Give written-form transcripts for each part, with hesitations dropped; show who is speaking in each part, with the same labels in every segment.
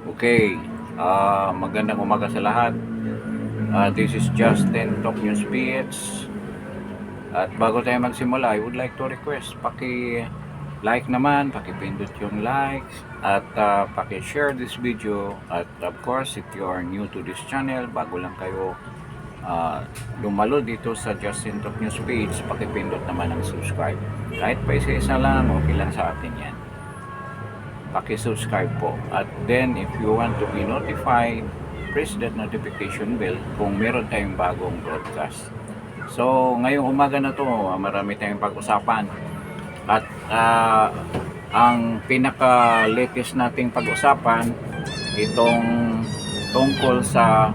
Speaker 1: Okay, magandang umaga sa lahat. This is Justin Talk News PH. At bago tayo magsimula, I would like to request, paki-like naman, paki-pindot yung likes, at paki-share this video. At of course, if you are new to this channel, bago lang kayo lumalo dito sa Justin Talk News page, paki-pindot naman ang subscribe. Kahit pa isa-isa lang, okay lang sa atin yan. Paki-subscribe po. At then, if you want to be notified, press that notification bell kung meron tayong bagong broadcast. So, ngayong umaga na to, marami tayong pag-usapan. At ang pinaka-latest nating pag-usapan, itong tungkol sa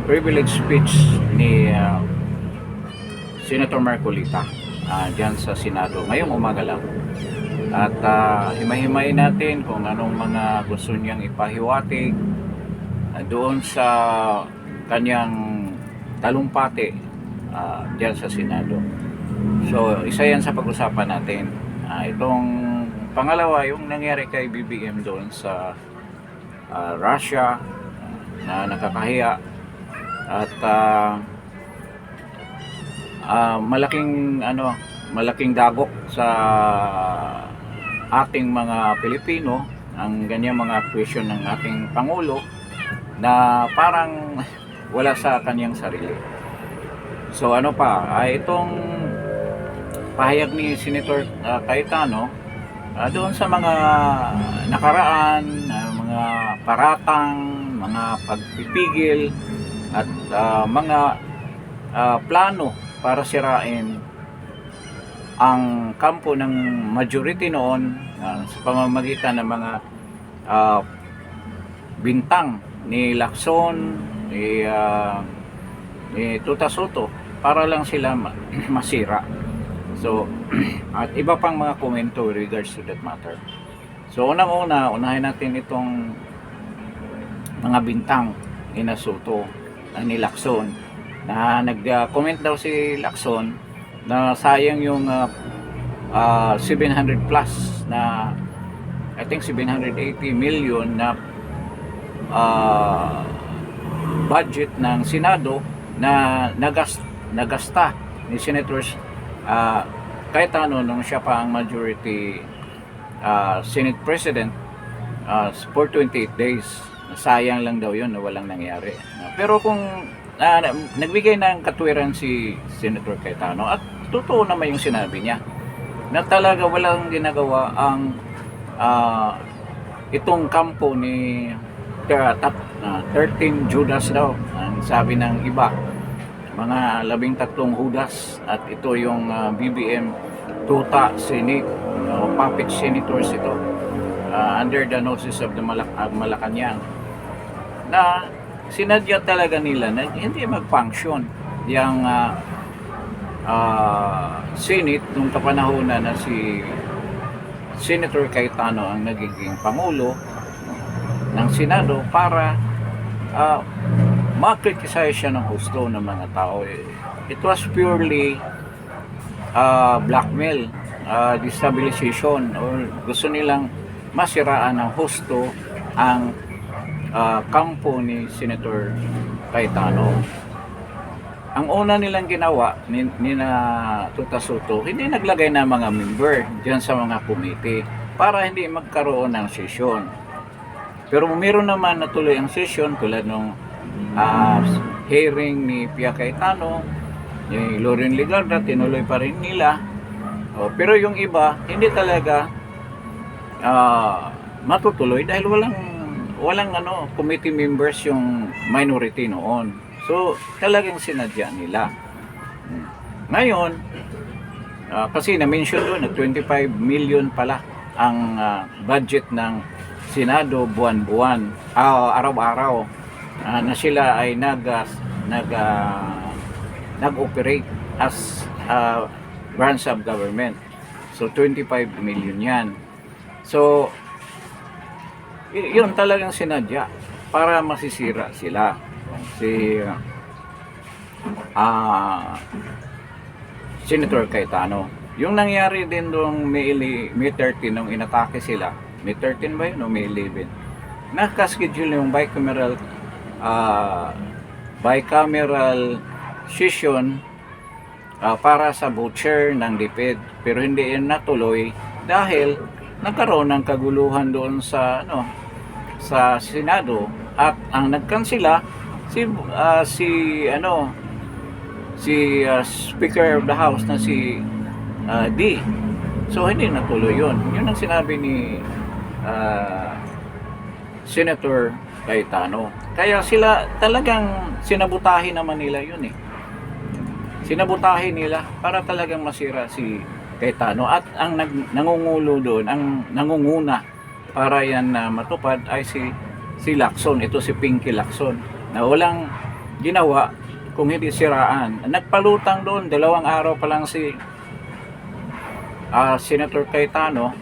Speaker 1: privilege speech ni Senator Marcolita dyan sa Senado. Ngayong umaga lang. At himay-himayin natin kung anong mga gusto niyang ipahiwatig doon sa kanyang talumpati diyan sa Senado. So, isa yan sa pag-usapan natin. Itong pangalawa, yung nangyari kay BBM doon sa Russia na nakakahiya. At malaking dagok sa ating mga Pilipino ang ganyang mga question ng ating Pangulo na parang wala sa kanyang sarili. So itong pahayag ni Senator Cayetano doon sa mga nakaraan, mga paratang, mga pagpipigil at mga plano para sirain ang kampo ng majority noon sa pamamagitan ng mga bintang ni Lacson, ni Tuta Soto para lang sila masira. So, at iba pang mga komento with regards to that matter. So, unahin natin itong mga bintang ni Soto, ni Lacson, na nag-comment daw si Lacson na sayang yung 700 plus na I think 780 million na budget ng Senado na nagasta ni Senators Cayetano nung siya pa ang majority Senate President for 28 days. Sayang lang daw yun na walang nangyari. Pero kung nagbigay ng katwiran si Senator Cayetano at totoo naman yung sinabi niya na talaga walang ginagawa ang itong kampo ni 13 Judas daw ang sabi ng iba, mga 13 Judas, at ito yung BBM Tuta Senate, puppet senators ito under the noses of the Malacanang, na sinadya talaga nila na hindi mag-function yung Senate nung kapanahonan na si Senator Cayetano ang nagiging Pangulo ng Senado para makritisize siya ng husto ng mga tao. It was purely blackmail, destabilization, or gusto nilang masiraan ng husto ang kampo ni Senator Cayetano. Ang una nilang ginawa ni Tuta Soto, hindi naglagay ng mga member diyan sa mga committee para hindi magkaroon ng session. Pero meron naman natuloy ang session tulad ng hearing ni Pia Cayetano, ni Loren Legarda, tinuloy pa rin nila. Pero yung iba, hindi talaga matutuloy dahil walang committee members yung minority noon. So, talagang sinadya nila. Ngayon, kasi na-mention doon na 25 million pala ang budget ng Senado buwan-buwan, araw-araw, na sila ay nag-operate as branch of government. So, 25 million yan. So, yun talagang sinadya para masisira sila. Si Senator Cayetano. Yung nangyari din doong May 13 nung inatake sila, May 13 ba yun o May 11? nakaschedule yung bicameral session para sa voucher ng DepEd, pero hindi yan natuloy dahil nagkaroon ng kaguluhan doon sa sa Senado, at ang nagkansela si Speaker of the House na si D. So hindi natuloy yun. Yun ang sinabi ni Senator Cayetano. Kaya sila talagang sinabutahin naman nila yun eh. Sinabutahin nila para talagang masira si Cayetano, at ang nangungulo doon, ang nangunguna para yan na matupad ay si Lacson. Ito si Pinky Lacson na walang ginawa kung hindi siraan. Nagpalutang doon, 2 araw pa lang si Senator Cayetano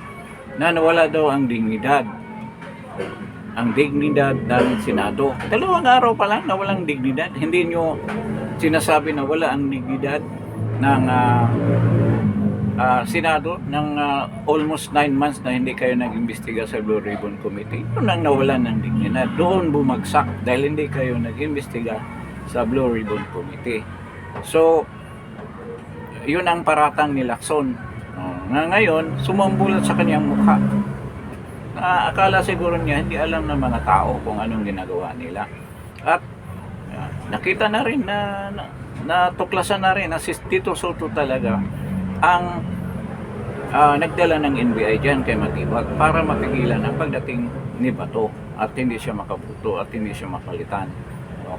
Speaker 1: na nawala daw ang dignidad ng Senado. 2 araw pa lang na walang dignidad. Hindi nyo sinasabi na wala ang dignidad ng Senado ng almost 9 months na hindi kayo nag-imbestiga sa Blue Ribbon Committee. Doon ang nawalan ng dignidad. Doon bumagsak dahil hindi kayo nag-imbestiga sa Blue Ribbon Committee. So, yun ang paratang ni Lacson. Ngayon, sumambulat sa kanyang mukha. Akala siguro niya hindi alam ng mga tao kung anong ginagawa nila. At nakita na rin na natuklasan na rin na si Tito Soto talaga ang nagdala ng NBI dyan kay Matibag para mapigilan ang pagdating ni Bato at hindi siya makabuto at hindi siya mapalitan.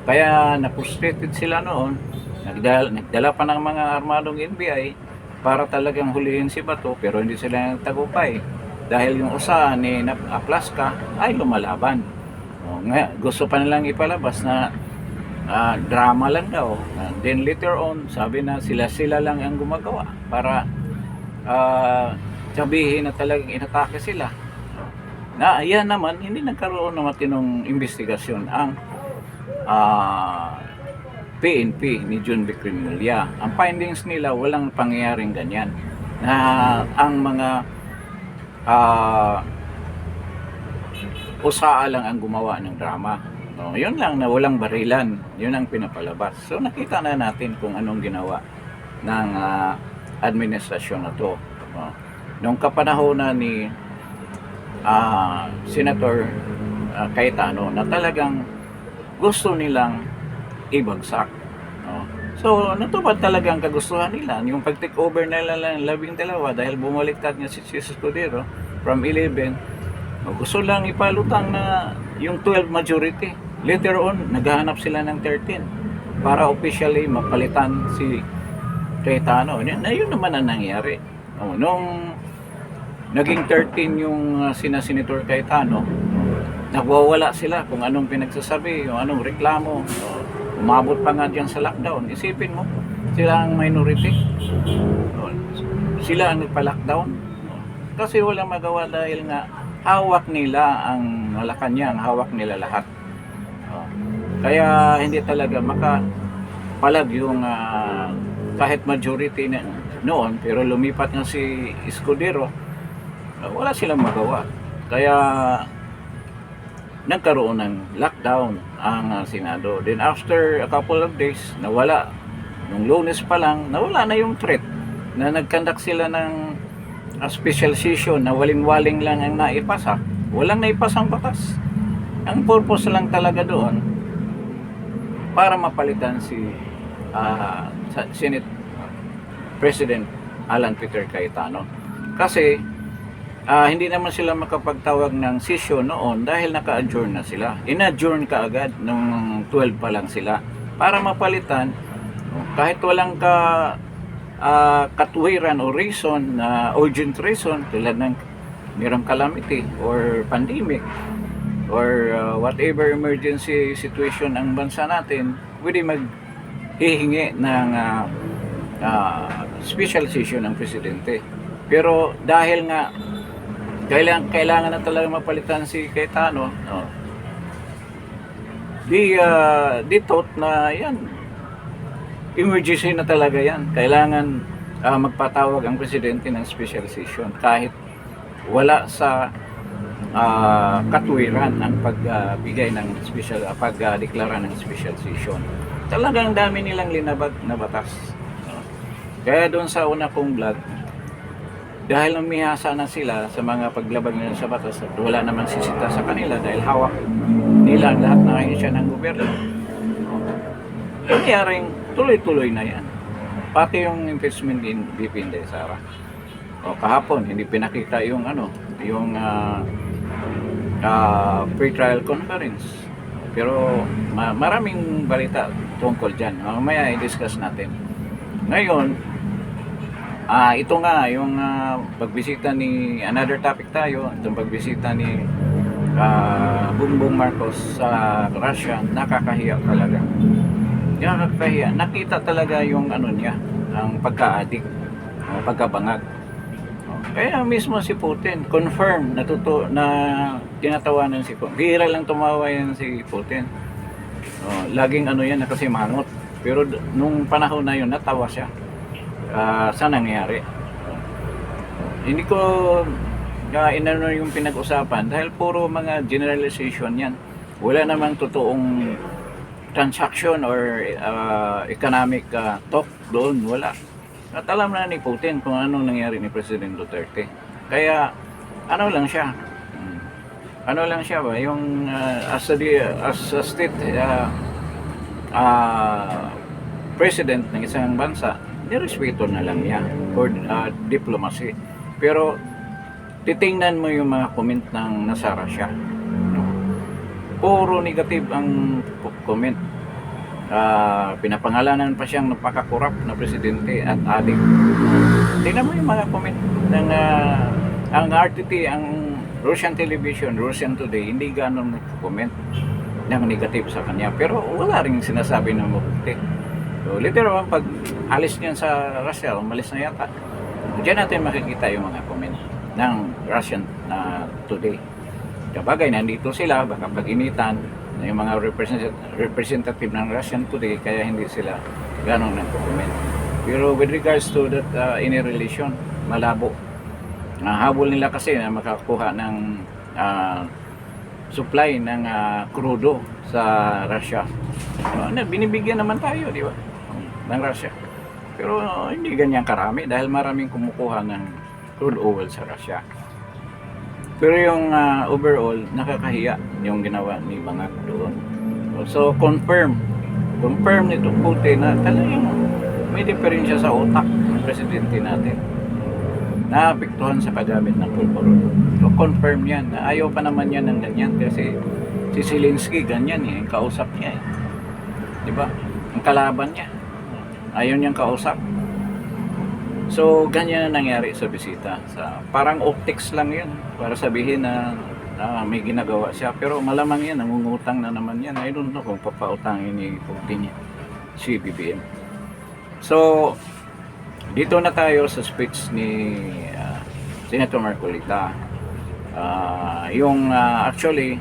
Speaker 1: Kaya na-frustrated sila noon, nagdala pa ng mga armadong NBI para talagang hulihin si Bato, pero hindi sila nagtagumpay dahil yung usa ni Aplaska ay lumalaban. Gusto pa nilang ipalabas na drama lang daw. Then later on, sabi na sila lang ang gumagawa para sabihin na talagang inatake sila. Na yan naman, hindi nagkaroon ng matinong investigasyon ang PNP ni John B. Cremulya. Ang findings nila, walang pangyayaring ganyan. Na ang mga usaa lang ang gumawa ng drama. Yun lang, na walang barilan. Yun ang pinapalabas. So nakita na natin kung anong ginawa ng administrasyon na to. Nung kapanahonan ni Senator Cayetano na talagang gusto nilang ibagsak. So natupad talaga ang kagustuhan nila. Yung pag-take over nila ng 12 dahil bumaliktad niya si Escudero from 11, gusto lang ipalutang na yung 12 majority. Later on, naghahanap sila ng 13 para officially mapalitan si Cayetano. Yun naman ang nangyari. Nung naging 13 yung Senator Cayetano, nagwawala sila kung anong pinagsasabi, yung anong reklamo. Umabot pa nga dyan sa lockdown. Isipin mo, sila ang minority. Sila ang nagpa-lockdown. Kasi walang magawa dahil nga hawak nila ang Malacanang, hawak nila lahat. Kaya hindi talaga makapalag yung kahit majority na noon, pero lumipat nga si Escudero, wala silang magawa. Kaya nagkaroon ng lockdown ang Senado. Then after a couple of days, nawala. Nung Lunes pa lang, nawala na yung threat na nagkandak sila ng special session na waling-waling lang ang naipasa. Walang naipasang batas. Ang purpose lang talaga doon para mapalitan si Senate President Alan Peter Cayetano. Kasi hindi naman sila makapagtawag ng session noon dahil naka-adjourn na sila. In-adjourn ka agad nung 12 pa lang sila para mapalitan kahit walang katuwiran o reason, urgent reason tulad ng mayroong calamity or pandemic or whatever emergency situation ang bansa natin, pwede maghihingi ng special session ng presidente. Pero dahil nga kailangan na talaga mapalitan si Cayetano, di thought na yan, emergency na talaga yan. Kailangan magpatawag ang presidente ng special session kahit wala sa katwiran ang pagbigay ng special, pagdeklara ng special session. Talagang dami nilang linabag na batas. Kaya doon sa una kong vlog, dahil umihasa na sila sa mga paglabag nila sa batas at wala naman sisita sa kanila dahil hawak nila ang lahat ng ahensya ng gobyerno, nangyaring tuloy-tuloy na yan. Pati yung impeachment din VP Inday Sara. Kahapon hindi pinakita yung yung pre-trial conference. Pero maraming balita tungkol dyan. Mamaya i-discuss natin. Ngayon, ito nga yung pagbisita ni, another topic tayo, itong pagbisita ni Bongbong Marcos sa Russia. Nakakahiya talaga. Nakakahiya. Nakita talaga yung niya, ang pagka-addict, pagkabangag. Kaya mismo si Putin confirm na tinatawanan si Putin. Bihira lang tumawa yan si Putin. Laging yan na kasi mangot. Pero nung panahon na yun natawa siya. Sa nangyari. Hindi ko inano yung pinag-usapan dahil puro mga generalization yan. Wala namang totoong transaction or economic talk doon. Wala. At alam na ni Putin kung anong nangyari ni President Duterte. Kaya lang siya. Lang siya ba? Yung as a state president ng isang bansa, nirespeto na lang niya for diplomacy. Pero titingnan mo yung mga comment ng nasa Russia. Puro negative ang comment. Pinapangalanan pa siyang napaka-corrupt na presidente at adik. Tingnan mo yung mga comment ng ang RTT, ang Russian television, Russian Today, hindi ganun nag-comment ng negative sa kanya. Pero wala rin sinasabi ng mabuti. So, literal, pag alis niyan sa Russia, umalis na yata, diyan natin makikita yung mga comment ng Russian Today. Kabagay, nandito sila, baka pag-initan, yung mga representative ng Russian Today, kaya hindi sila ganong nagko-comment. Pero with regards to that any relation, malabo. Habol nila kasi na makakuha ng supply ng crudo sa Russia. Binibigyan naman tayo, di ba? Ng Russia. Pero hindi ganyan karami dahil maraming kumukuha ng crude oil sa Russia. Pero yung overall, nakakahiya yung ginawa ni Bangag doon. So, confirm nito Putin na talagang may diferensya sa utak ng presidente natin. Naapektuhan sa paggamit ng pulburo. So, confirm yan. Ayaw pa naman yan ng ganyan kasi si Zelensky ganyan yung kausap niya. Diba? Ang kalaban niya. Ayaw niyang kausap. So, ganyan na nangyari sa bisita. Parang optics lang yun para sabihin na may ginagawa siya. Pero malamang yan, nangungutang na naman yan. I don't know kung papautangin ni Putin niya, si BBM. So, dito na tayo sa speech ni Senator Marcolita. Actually,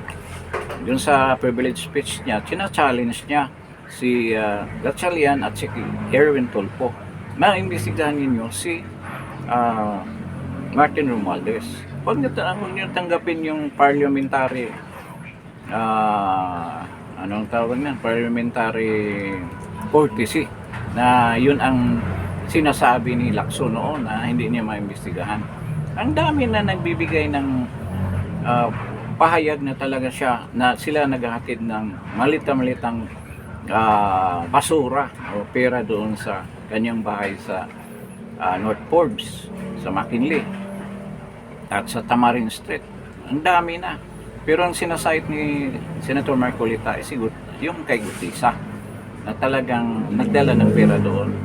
Speaker 1: dun sa privilege speech niya, challenge niya si Gatchalian at si Erwin Tulfo. Maimbestigahan ninyo si Martin Romualdez. Huwag nyo tanggapin yung parliamentary anong tawag na? Parliamentary courtesy na yun ang sinasabi ni Lacson noon na hindi niya maimbestigahan. Ang dami na nagbibigay ng pahayag na talaga siya na sila naghahatid ng malita-malitang basura o pera doon sa kanyang bahay sa North Forbes, sa McKinley at sa Tamarin Street. Ang dami na. Pero ang sinasite ni Senator Marcolita ay yung kay Gutisa na talagang nagdala ng pera doon.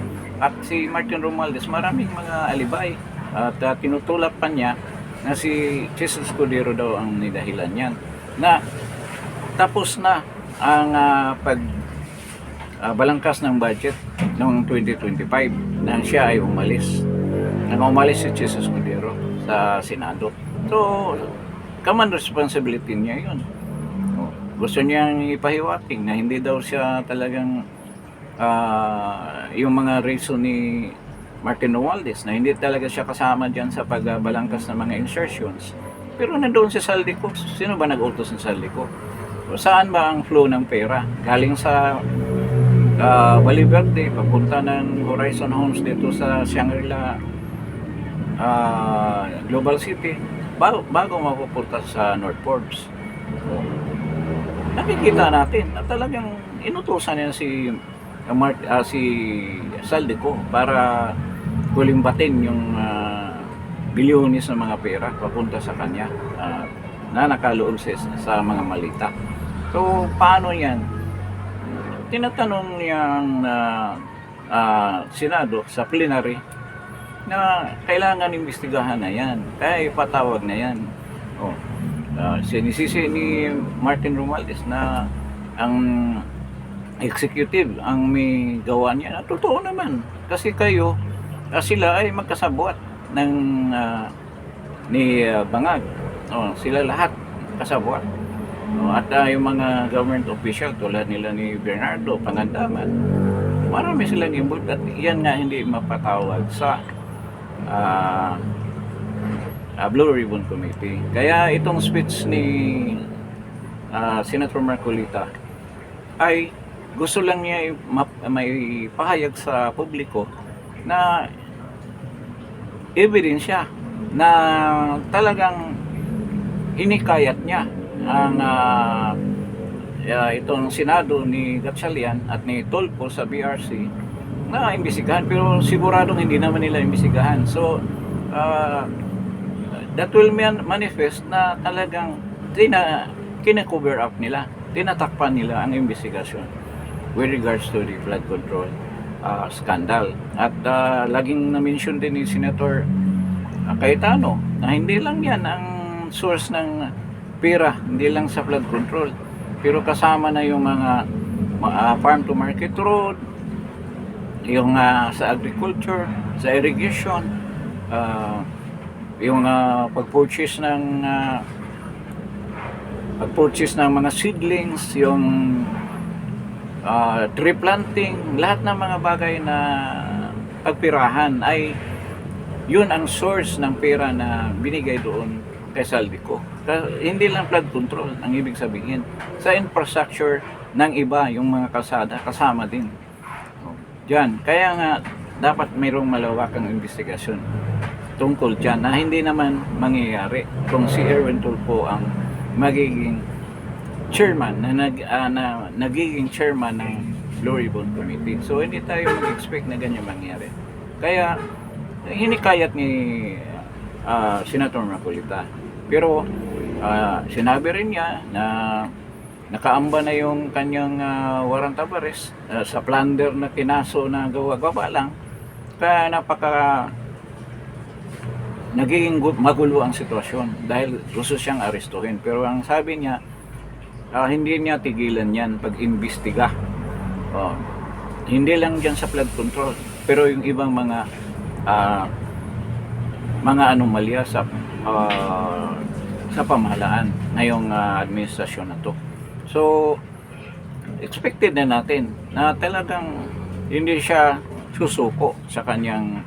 Speaker 1: At si Martin Romualdez, maraming mga alibay at tinutulak pa niya na si Jesus Escudero daw ang nidahilan niyan. Na tapos na ang balangkas ng budget noong 2025 nang siya ay umalis. Nang umalis si Jesus Escudero sa Senado. So, common responsibility niya yun. Gusto niyang ipahiwatig na hindi daw siya talagang yung mga reason ni Martin Romualdez na hindi talaga siya kasama dyan sa pagbalangkas ng mga insertions Pero nandoon si Saldico. Sino ba nag-utos ng Saldico? O saan ba ang flow ng pera? Galing sa Valverde, papunta ng Horizon Homes dito sa Shangri-La Global City, bago mapupunta sa North Ports. Nakikita natin na talagang inutusan niya si Saldico para kulimbatin yung bilyones ng mga pera papunta sa kanya na nakaloob sa mga malita. So, paano yan? Tinatanong niyang Senado sa plenary na kailangan imbestigahan na yan. Kaya ipatawag na yan. Sinisisi ni Martin Romualdez na ang executive ang may gawa niya. Totoo naman. Kasi sila ay magkasabwat ng ni Bangag. Sila lahat kasabwat. At yung mga government official tulad nila ni Bernardo Pangandaman, marami silang involved at yan nga hindi mapatawag sa Blue Ribbon Committee. Kaya itong speech ni Senator Marcolita ay gusto lang niya may pahayag sa publiko na ebidensya na talagang hinikayat niya ang itong Senado ni Gatchalian at ni Tolpo sa BRC na imbestigahan, pero siguradong hindi naman nila imbestigahan. So that will manifest na talagang kina-cover up nila, tinatakpan nila ang investigasyon with regards to the flood control scandal. At laging na-mention din ni Senator Cayetano na hindi lang yan ang source ng pera, hindi lang sa flood control, pero kasama na yung mga farm to market road, yung sa agriculture, sa irrigation, yung pag-purchase ng mga seedlings, yung tree planting, lahat ng mga bagay na pagpirahan ay yun ang source ng pera na binigay doon kay Saldico. Hindi lang flood control ang ibig sabihin. Sa infrastructure ng iba, yung mga kalsada, kasama din. Diyan. Kaya nga, dapat mayroong malawakang investigasyon tungkol dyan na hindi naman mangyayari kung si Erwin Tulfo ang magiging chairman na nagiging chairman ng Blue Ribbon Committee. So, hindi tayo mag-expect na ganyan mangyari. Kaya, hinikayat ni Senator Marcolita. Pero sinabi rin niya na nakaamba na yung kanyang warrant of arrest sa plunder na kinaso na gawa-gawa lang. Kaya nagiging magulo ang sitwasyon dahil gusto siyang arestuhin. Pero ang sabi niya, hindi niya tigilan yan pag-imbestiga. Hindi lang dyan sa flood control, pero yung ibang mga anomalya sa pamahalaan ngayong administrasyon na to. So, expected na natin na talagang hindi siya susuko sa kanyang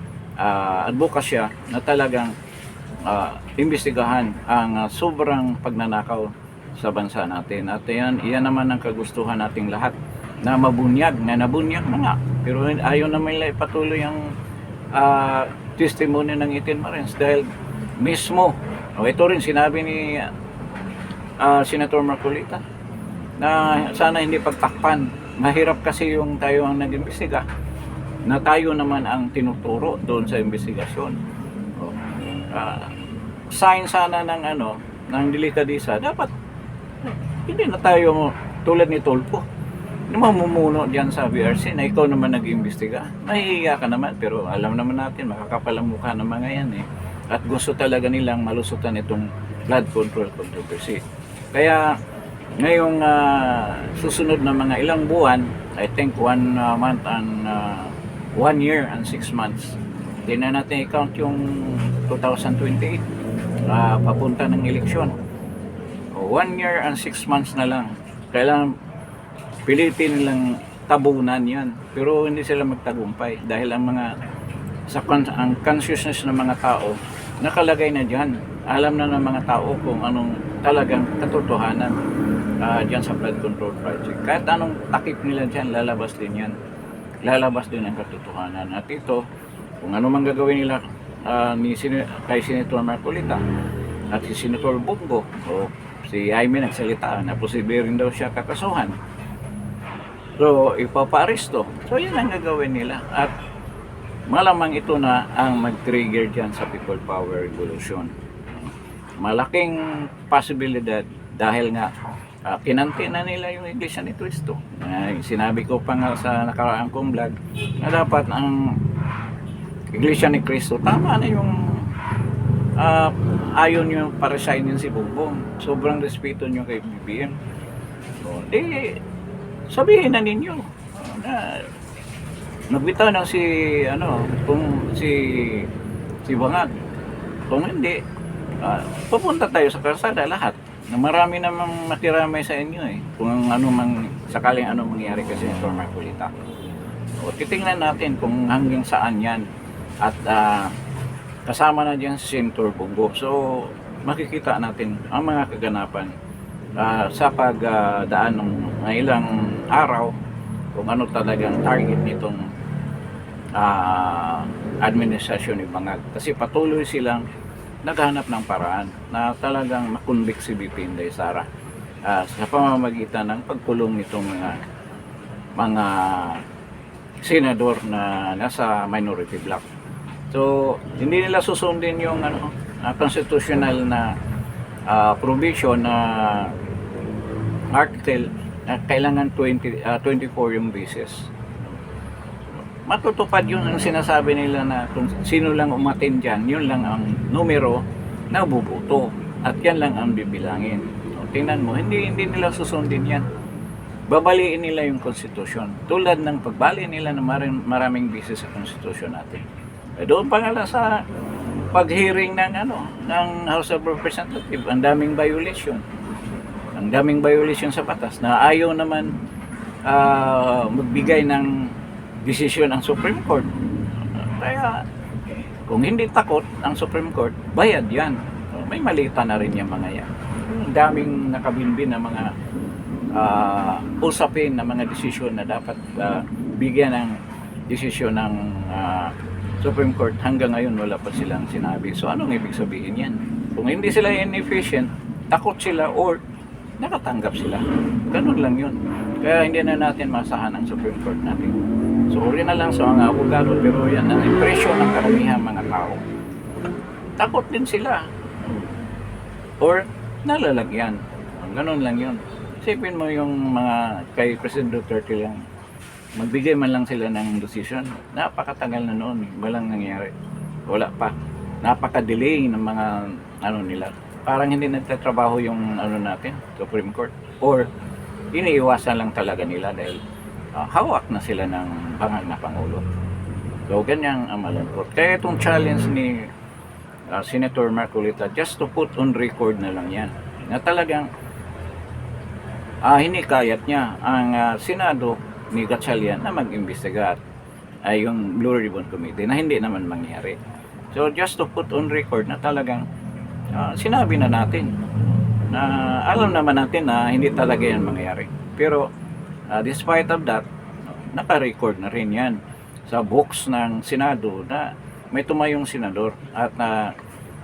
Speaker 1: advokasya na talagang imbestigahan ang sobrang pagnanakaw sa bansa natin. At iyan naman ang kagustuhan nating lahat na nabunyag na nga. Pero ayaw naman nila ipatuloy ang testimony ng Ethel Marens dahil mismo, ito rin sinabi ni Senator Marcolita na sana hindi pagtakpan. Mahirap kasi yung tayo ang nag-imbestiga na tayo naman ang tinuturo doon sa investigasyon. Sign sana ng delikadisa, dapat hindi na tayo tulad ni Tulfo na mamumuno diyan sa BRC na ikaw naman nag-iimbestiga. Nahihiya ka naman, pero alam naman natin makakapal ang mukha ng mga yan at gusto talaga nilang malusutan itong flood control controversy. Kaya ngayong susunod na mga ilang buwan, I think 1 month and 1 year and 6 months, hindi na natin i-count yung 2028 papunta ng eleksyon. 1 year and 6 months na lang. Kailangan pilitin nilang tabunan yan, pero hindi sila magtagumpay dahil ang consciousness ng mga tao nakalagay na dyan alam na ng mga tao kung anong talagang katotohanan dyan sa flood control project. Kahit anong takip nila dyan, lalabas din yan. Lalabas din ang katotohanan. At ito, kung ano man gagawin nila kay Senator Marcolita at si Senator Bongo o si Jaime nagsalita na posible rin daw siya kakasuhan. So, ipapa-aresto. So, yan ang gagawin nila. At malamang ito na ang mag-trigger dyan sa People Power Revolution. Malaking posibilidad dahil nga kinanti na nila yung Iglesia ni Cristo. Sinabi ko pa nga sa nakaraang kong vlog na dapat ang Iglesia ni Cristo, tama na yung ayon yung paresignin si Bongbong. Sobrang respeto nyo kay BBM. So, sabihin na ninyo na nagbitaw ng kung si Bangag. Kung hindi, pupunta tayo sa kalsada lahat. Na marami namang matiramay sa inyo kung sakaling ano mangyari kasi Senator Marcolita. O titingnan natin kung hanggang saan yan. At kasama na diyan si Senator Bongo. So makikita natin ang mga kaganapan sa pagdaan ng ilang araw kung ano talagang target nitong administrasyon ni Bangag. Kasi patuloy silang naghanap ng paraan na talagang makonvict si BP Inday Sara sa pamamagitan ng pagkulong nitong mga senador na nasa minority bloc. So, hindi nila susundin yung constitutional na provision na article na kailangan 24 yung basis. Matutupad yun ang sinasabi nila na kung sino lang umatin dyan, yun lang ang numero na bubuto at yan lang ang bibilangin. So, tingnan mo, hindi nila susundin yan. Babaliin nila yung konstitusyon tulad ng pagbali nila na maraming basis sa konstitusyon natin. Doon pa nga lang sa pag-hearing ng House of Representatives, ang daming violation. Ang daming violation sa batas na ayaw naman magbigay ng desisyon ang Supreme Court. Kaya kung hindi takot ang Supreme Court, bayad yan. May malita na rin yung mga yan. Ang daming nakabinbin na mga usapin na mga desisyon na dapat bigyan ng desisyon ng Supreme Court. Hanggang ngayon wala pa silang sinabi. So anong ibig sabihin yan? Kung hindi sila inefficient, takot sila or nakatanggap sila. Ganun lang yun. Kaya hindi na natin masahan ang Supreme Court natin. Sorry na lang sa mga abogado, pero yan ang impresyon ng karamihan mga tao. Takot din sila. Or nalalagyan. Ganun lang yun. Isipin mo yung mga kay President Duterte lang. Magbigay man lang sila ng decision. Napakatagal na noon. Walang nangyari. Wala pa. Napaka-delay ng mga nila. Parang hindi nagtatrabaho yung natin, Supreme Court. Or iniiwasan lang talaga nila dahil hawak na sila ng bangag na Pangulo. So, ganyan ang malungkot. Kaya itong challenge ni Senator Marcolita, just to put on record na lang yan, na talagang hinikayat niya ang Senado ni Gatchalian na mag-imbestiga ay yung Blue Ribbon Committee na hindi naman mangyari. So, just to put on record na talagang sinabi na natin na alam naman natin na hindi talaga yan mangyari. Pero despite of that, naka-record na rin yan sa books ng Senado na may tumayong senador at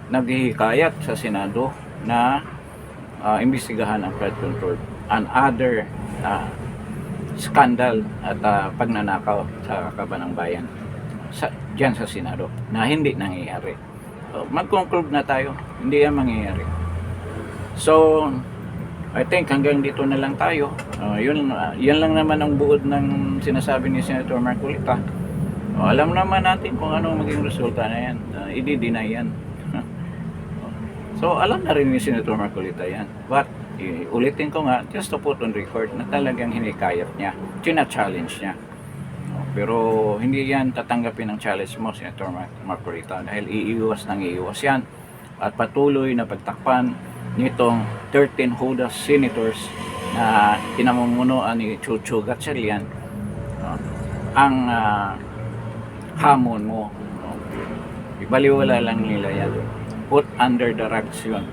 Speaker 1: naghihikayat sa Senado na imbestigahan ang flood control and other scandal at pagnanakaw sa kabanang bayan dyan sa Senado na hindi nangyayari. So, mag-conclude na tayo, hindi yan mangyayari. So, I think hanggang dito na lang tayo. Yan lang naman ang buod ng sinasabi ni Senator Marcolita. Alam naman natin kung ano maging resulta na yan. I-deny yan. So alam na rin ni Senator Marcolita yan. But ulitin ko nga, just to put on record na talagang hinikayat niya, china-challenge niya. Pero hindi yan tatanggapin ng challenge mo, Senator Marcolita, dahil iiwas yan at patuloy na pagtakpan nitong 13 Judas senators na pinamumunuan ni Chucho Gatchalian ang hamon mo. Ibaliwala lang nila yan. put under the rugs yun.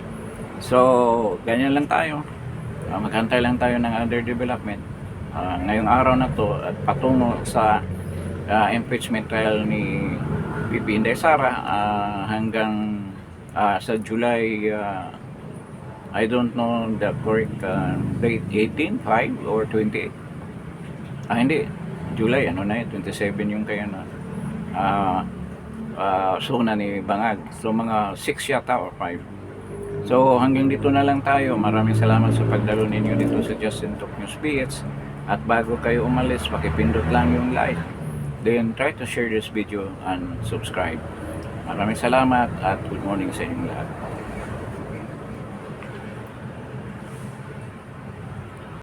Speaker 1: So, ganyan lang tayo. Maghantay lang tayo ng underdevelopment. Ngayong araw na to at patungo sa impeachment trial ni VP Inday Sara hanggang sa July I don't know the correct date, 18, 5 or 28. Hindi, July, ano na 27 yung kaya na suna ni Bangag. So mga 6 yata or 5. So hanggang dito na lang tayo. Maraming salamat sa pagdalo ninyo dito sa Justin Talk News PH. At bago kayo umalis, pakipindot lang yung like. Then try to share this video and subscribe. Maraming salamat at good morning sa inyong lahat.